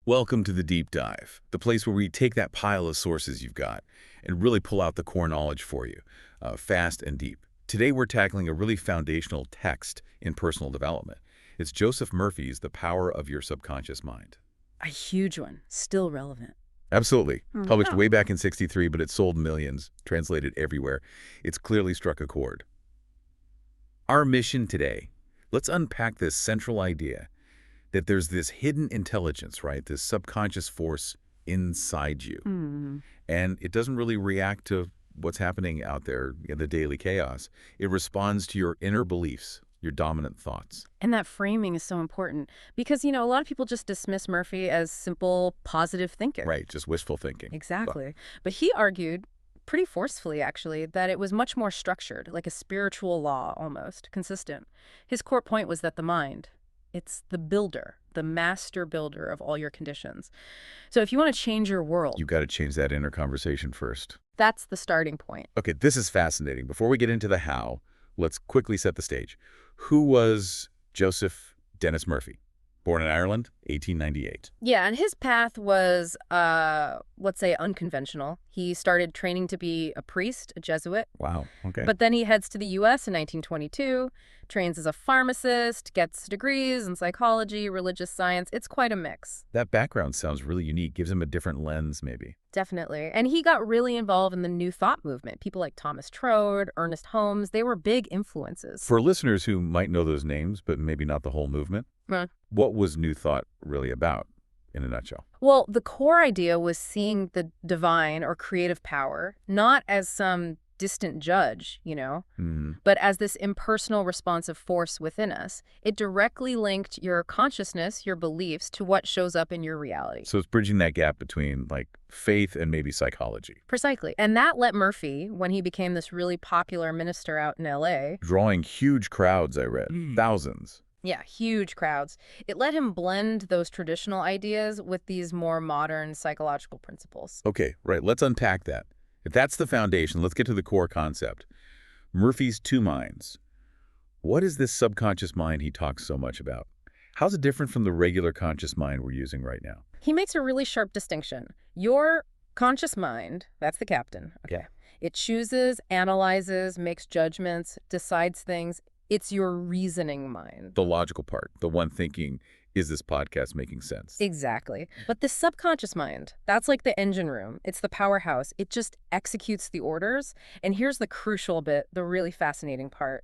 Welcome to the Deep Dive, the place where we take that pile of sources you've got and really pull out the core knowledge for you, fast and deep. Today we're tackling a really foundational text in personal development. It's Joseph Murphy's The Power of Your Subconscious Mind. A huge one, still relevant. Absolutely. Published Yeah. way back in '63, but it sold millions, translated everywhere. It's clearly struck a chord. Our mission today, let's unpack this central idea that there's this hidden intelligence, right? This subconscious force inside you. And it doesn't really react to what's happening out there in the daily chaos. It responds to your inner beliefs, your dominant thoughts. And that framing is so important because, a lot of people just dismiss Murphy as simple positive thinker. Right, just wishful thinking. Exactly. But he argued, pretty forcefully actually, that it was much more structured, like a spiritual law almost, consistent. His core point was that the mind, it's the builder, the master builder of all your conditions. So if you want to change your world, You've got to change that inner conversation first. that's the starting point. Okay, this is fascinating. Before we get into the how, let's quickly set the stage. Who was Joseph Dennis Murphy? Born in Ireland, 1898. Yeah, and his path was, let's say, unconventional. He started training to be a priest, a Jesuit, Wow, okay. but then he heads to the U.S. in 1922, trains as a pharmacist, gets degrees in psychology, religious science. It's quite a mix. That background sounds really unique, gives him a different lens, maybe. Definitely. And he got really involved in the New Thought movement. People like Thomas Trode, Ernest Holmes, they were big influences. For listeners who might know those names, but maybe not the whole movement, what was New Thought really about, in a nutshell? Well, the core idea was seeing the divine or creative power not as some distant judge, but as this impersonal responsive force within us. It directly linked your consciousness, your beliefs, to what shows up in your reality. So it's bridging that gap between, like, faith and maybe psychology. Precisely. And that let Murphy, when he became this really popular minister out in L.A., Drawing huge crowds, I read. Thousands. yeah, huge crowds, it let him blend those traditional ideas with these more modern psychological principles. Okay, right, let's unpack that. If that's the foundation, let's get to the core concept. Murphy's two minds. What is this subconscious mind he talks so much about? How's it different from the regular conscious mind we're using right now? He makes a really sharp distinction. Your conscious mind, that's the captain. Okay. Yeah. It chooses, analyzes, makes judgments, decides things. It's your reasoning mind. The logical part, the one thinking, is this podcast making sense? Exactly. But the subconscious mind, that's like the engine room. It's the powerhouse. It just executes the orders. And here's the crucial bit, the really fascinating part.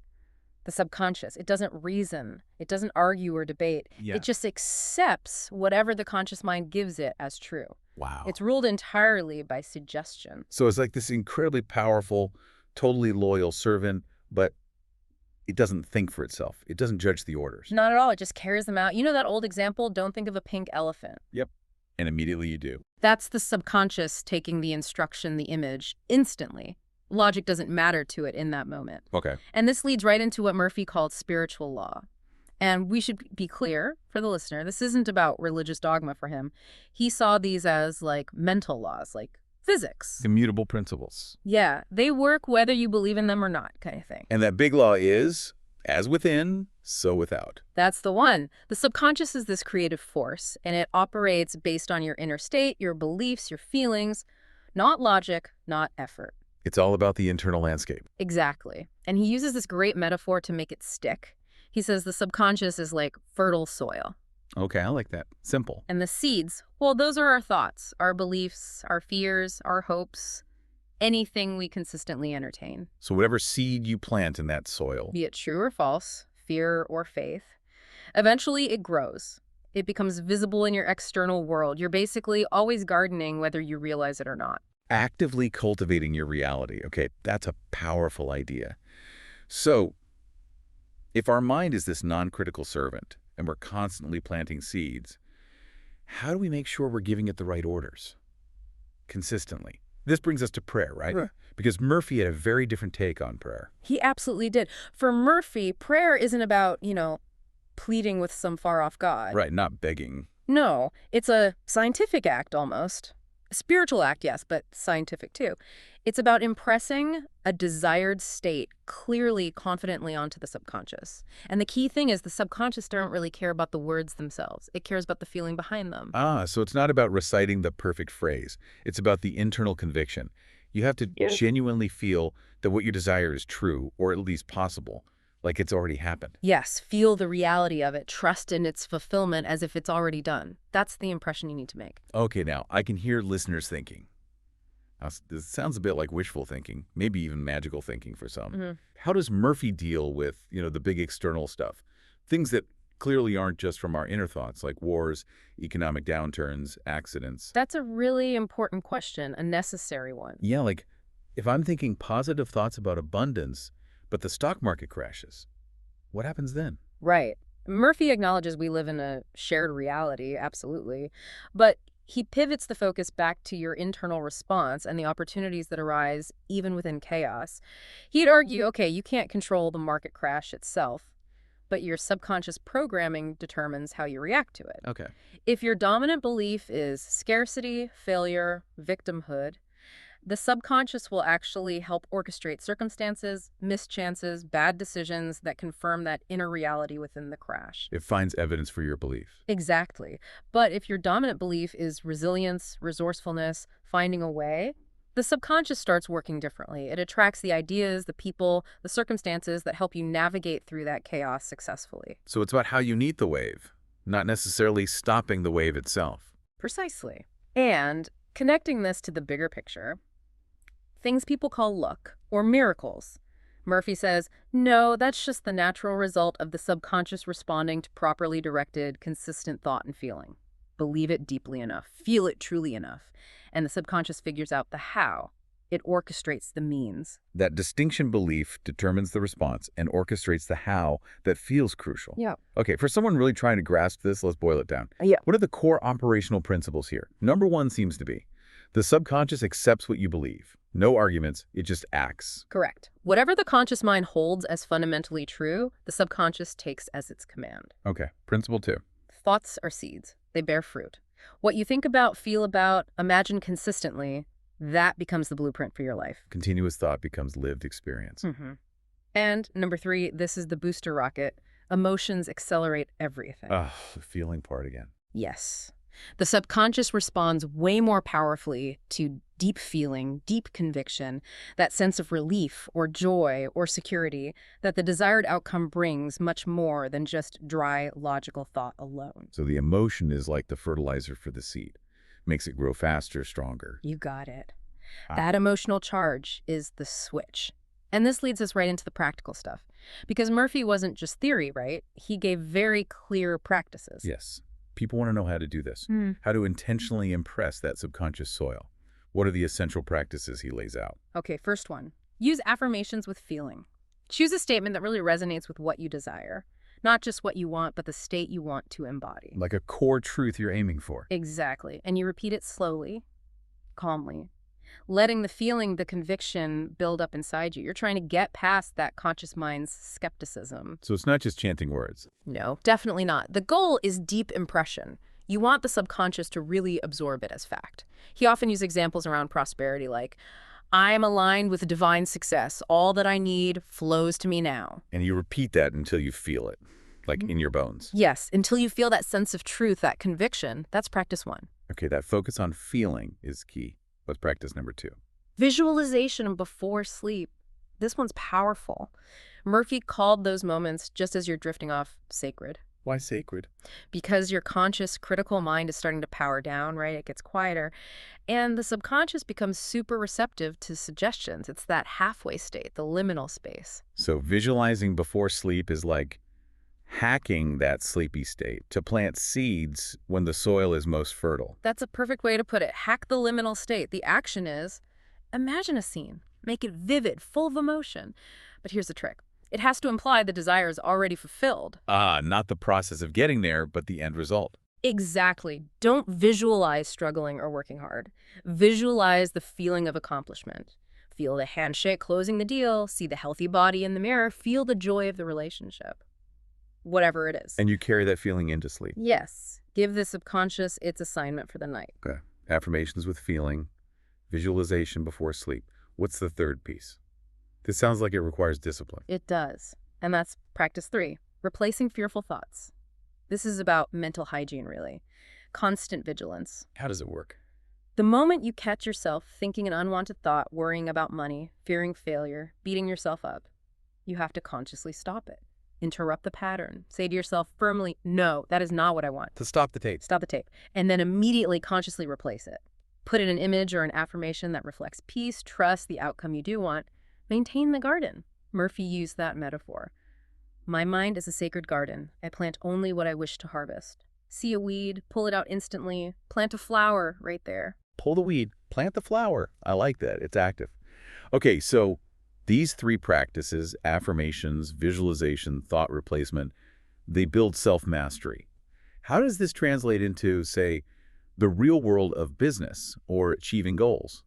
The subconscious, it doesn't reason. It doesn't argue or debate. Yeah. It just accepts whatever the conscious mind gives it as true. Wow. It's ruled entirely by suggestion. So it's like this incredibly powerful, totally loyal servant, but it doesn't think for itself. It doesn't judge the orders. Not at all. It just carries them out. You know that old example, don't think of a pink elephant. Yep. And immediately you do. That's the subconscious taking the instruction, the image, instantly. Logic doesn't matter to it in that moment. Okay. And this leads right into what Murphy called spiritual law. And we should be clear for the listener, this isn't about religious dogma for him. He saw these as like mental laws, like physics. Immutable principles. Yeah, they work whether you believe in them or not, kind of thing. And that big law is, as within, so without. That's the one. The subconscious is this creative force, and it operates based on your inner state, your beliefs, your feelings, not logic, not effort. It's all about the internal landscape. Exactly. And he uses this great metaphor to make it stick. He says the subconscious is like fertile soil. Okay, I like that. Simple. And the seeds, well, those are our thoughts, our beliefs, our fears, our hopes, anything we consistently entertain. So whatever seed you plant in that soil, Be it true or false, fear or faith, eventually it grows. It becomes visible in your external world. You're basically always gardening whether you realize it or not. actively cultivating your reality. Okay, that's a powerful idea. So if our mind is this non-critical servant and we're constantly planting seeds, how do we make sure we're giving it the right orders consistently? This brings us to prayer, right? Right. Because Murphy had a very different take on prayer. He absolutely did. For Murphy, prayer isn't about, pleading with some far-off God. Right, not begging. No, it's a scientific act almost. Spiritual act, yes, but scientific too. It's about impressing a desired state clearly, confidently onto the subconscious. And the key thing is the subconscious doesn't really care about the words themselves. It cares about the feeling behind them. Ah, so it's not about reciting the perfect phrase. It's about the internal conviction. You have to Yes. genuinely feel that what you desire is true, or at least possible, like it's already happened. Yes, feel the reality of it. Trust in its fulfillment as if it's already done. That's the impression you need to make. Okay, now, I can hear listeners thinking. Now, this sounds a bit like wishful thinking, maybe even magical thinking for some. Mhm. How does Murphy deal with, the big external stuff? Things that clearly aren't just from our inner thoughts, like wars, economic downturns, accidents. That's a really important question, a necessary one. Yeah, like if I'm thinking positive thoughts about abundance, but the stock market crashes, what happens then? Right. Murphy acknowledges we live in a shared reality, absolutely. But he pivots the focus back to your internal response and the opportunities that arise even within chaos. He'd argue, okay, you can't control the market crash itself, but your subconscious programming determines how you react to it. Okay. If your dominant belief is scarcity, failure, victimhood, the subconscious will actually help orchestrate circumstances, mischances, bad decisions that confirm that inner reality within the crash. It finds evidence for your belief. Exactly. But if your dominant belief is resilience, resourcefulness, finding a way, the subconscious starts working differently. It attracts the ideas, the people, the circumstances that help you navigate through that chaos successfully. So it's about how you meet the wave, not necessarily stopping the wave itself. Precisely. And connecting this to the bigger picture, things people call luck or miracles. Murphy says, no, that's just the natural result of the subconscious responding to properly directed, consistent thought and feeling. Believe it deeply enough, feel it truly enough, and the subconscious figures out the how. It orchestrates the means. That distinction belief determines the response and orchestrates the how that feels crucial. Yeah. Okay, for someone really trying to grasp this, let's boil it down. Yeah. What are the core operational principles here? Number one seems to be, the subconscious accepts what you believe. No arguments, it just acts. Correct. Whatever the conscious mind holds as fundamentally true, the subconscious takes as its command. Okay, principle two. Thoughts are seeds. They bear fruit. What you think about, feel about, imagine consistently, that becomes the blueprint for your life. Continuous thought becomes lived experience. And number three, this is the booster rocket. Emotions accelerate everything. Ah, the feeling part again. Yes. The subconscious responds way more powerfully to deep feeling, deep conviction, that sense of relief or joy or security that the desired outcome brings much more than just dry, logical thought alone. So the emotion is like the fertilizer for the seed. Makes it grow faster, stronger. You got it. Ah. That emotional charge is the switch. And this leads us right into the practical stuff. Because Murphy wasn't just theory, right? He gave very clear practices. Yes. People want to know how to do this, how to intentionally impress that subconscious soil. What are the essential practices he lays out? Okay, first one. Use affirmations with feeling. Choose a statement that really resonates with what you desire. Not just what you want, but the state you want to embody. Like a core truth you're aiming for. Exactly. And you repeat it slowly, calmly, letting the feeling, the conviction build up inside you. You're trying to get past that conscious mind's skepticism. So it's not just chanting words. No, definitely not. The goal is deep impression. You want the subconscious to really absorb it as fact. He often uses examples around prosperity like, I'm aligned with divine success. All that I need flows to me now. And you repeat that until you feel it, like in your bones. Yes, until you feel that sense of truth, that conviction. That's practice one. Okay, that focus on feeling is key. What's practice number two? Visualization before sleep. This one's powerful. Murphy called those moments, just as you're drifting off, sacred. Why sacred? Because your conscious, critical mind is starting to power down, right? It gets quieter. And the subconscious becomes super receptive to suggestions. It's that halfway state, the liminal space. So visualizing before sleep is like hacking that sleepy state to plant seeds when the soil is most fertile. That's a perfect way to put it. Hack the liminal state. The action is, imagine a scene. Make it vivid, full of emotion. But here's the trick. It has to imply the desire is already fulfilled. Ah, not the process of getting there, but the end result. Exactly. Don't visualize struggling or working hard. Visualize the feeling of accomplishment. Feel the handshake closing the deal, see the healthy body in the mirror, feel the joy of the relationship. Whatever it is. And you carry that feeling into sleep. Yes. Give the subconscious its assignment for the night. Okay. Affirmations with feeling, visualization before sleep. What's the third piece? This sounds like it requires discipline. It does. And that's practice 3, replacing fearful thoughts. This is about mental hygiene, really. Constant vigilance. How does it work? The moment you catch yourself thinking an unwanted thought, worrying about money, fearing failure, beating yourself up, you have to consciously stop it. Interrupt the pattern. Say to yourself firmly, no, that is not what I want. To stop the tape. Stop the tape. And then immediately consciously replace it. Put in an image or an affirmation that reflects peace, trust, the outcome you do want. Maintain the garden. Murphy used that metaphor. My mind is a sacred garden. I plant only what I wish to harvest. See a weed, pull it out instantly. Plant a flower right there. Pull the weed, plant the flower. I like that. It's active. Okay, so these 3 practices, affirmations, visualization, thought replacement, they build self-mastery. How does this translate into, say, the real world of business or achieving goals?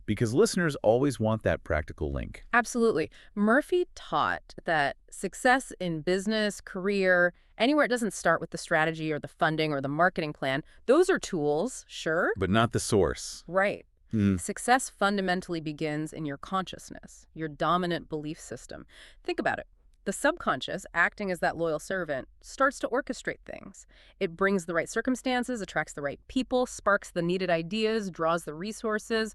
Because listeners always want that practical link. Absolutely. Murphy taught that success in business, career, anywhere it doesn't start with the strategy or the funding or the marketing plan, those are tools, sure. But not the source. Right. Success fundamentally begins in your consciousness, your dominant belief system. Think about it. The subconscious, acting as that loyal servant, starts to orchestrate things. It brings the right circumstances, attracts the right people, sparks the needed ideas, draws the resources,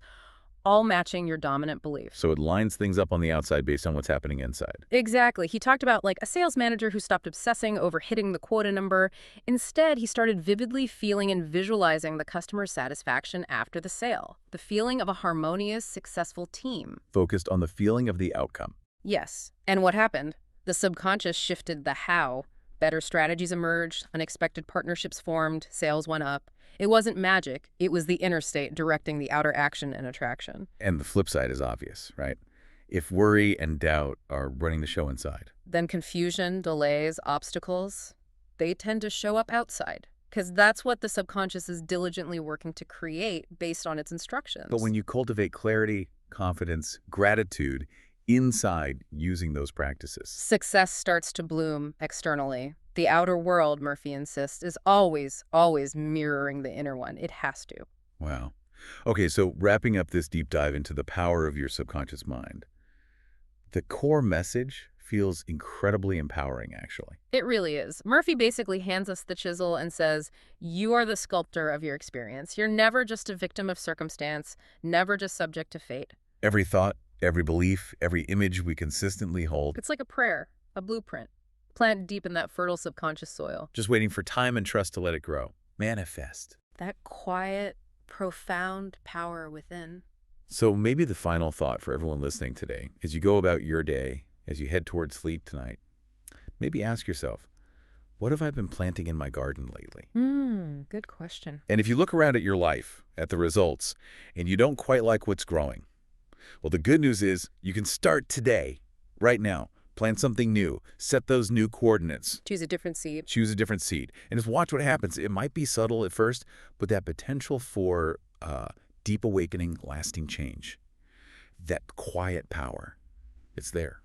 all matching your dominant belief. So it lines things up on the outside based on what's happening inside. Exactly. He talked about like a sales manager who stopped obsessing over hitting the quota number. Instead, he started vividly feeling and visualizing the customer satisfaction after the sale, the feeling of a harmonious, successful team. Focused on the feeling of the outcome. Yes. And what happened? The subconscious shifted the how. Better strategies emerged, unexpected partnerships formed, sales went up. It wasn't magic. It was the inner state directing the outer action and attraction. And the flip side is obvious, right? If worry and doubt are running the show inside. Then confusion, delays, obstacles, they tend to show up outside. Because that's what the subconscious is diligently working to create based on its instructions. But when you cultivate clarity, confidence, gratitude inside using those practices. Success starts to bloom externally. The outer world, Murphy insists, is always, always mirroring the inner one. It has to. Wow. Okay, so wrapping up this deep dive into the power of your subconscious mind, the core message feels incredibly empowering, actually. It really is. Murphy basically hands us the chisel and says, you are the sculptor of your experience. You're never just a victim of circumstance, never just subject to fate. Every thought, every belief, every image we consistently hold. It's like a prayer, a blueprint, planted deep in that fertile subconscious soil. Just waiting for time and trust to let it grow. Manifest. That quiet, profound power within. So maybe the final thought for everyone listening today, as you go about your day, as you head towards sleep tonight, maybe ask yourself, what have I been planting in my garden lately? Good question. And if you look around at your life, at the results, and you don't quite like what's growing, well, the good news is you can start today, right now. Plant something new. Set those new coordinates. Choose a different seed. Choose a different seed. And just watch what happens. It might be subtle at first, but that potential for deep awakening, lasting change, that quiet power, it's there.